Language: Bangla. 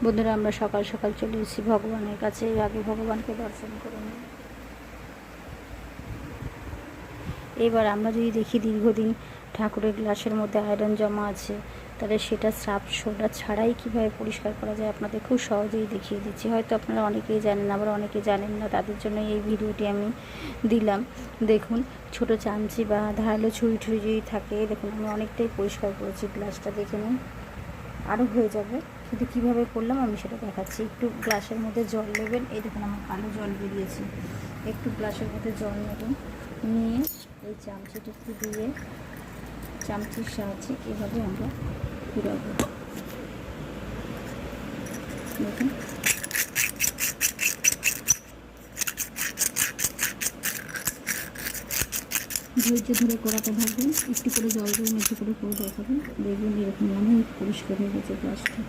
বন্ধুরা, আমরা সকাল সকাল চলে এসেছি ভগবানের কাছে। আগে ভগবানকে দর্শন করে নিই। এবার আমরা যদি দেখি দীর্ঘদিন ঠাকুরের গ্লাসের মধ্যে আয়রন জমা আছে, তাহলে সেটা সার্ফ সোডা ছাড়াই কীভাবে পরিষ্কার করা যায় আপনাদের খুব সহজেই দেখিয়ে দিচ্ছি। হয়তো আপনারা অনেকেই জানেন, আবার অনেকে জানেন না, তাদের জন্য এই ভিডিওটি আমি দিলাম। দেখুন, ছোট চামচি বা ধারালো ছুরি ছুরি যদি থাকে, দেখুন আমি অনেকটাই পরিষ্কার করেছি গ্লাসটা, দেখে নিন। আরও হয়ে যাবে, কিন্তু কীভাবে করলাম আমি সেটা দেখাচ্ছি। একটু গ্লাসের মধ্যে জল নেবেন, এই দেখুন আমার কালো জল বেরিয়েছে। একটু গ্লাসের মধ্যে জল নেবেন, নিয়ে এই চামচিটা একটু দিয়ে চামচির সাহায্যে এভাবে আমরা ঘুরাবো। দেখুন, ধৈর্য ধরে করাতে থাকবেন, একটু করে জল দিয়ে মেঝে করে দেখাবেন, দেখবেন এরকম অনেক পরিষ্কার হয়ে গেছে গ্লাসটা।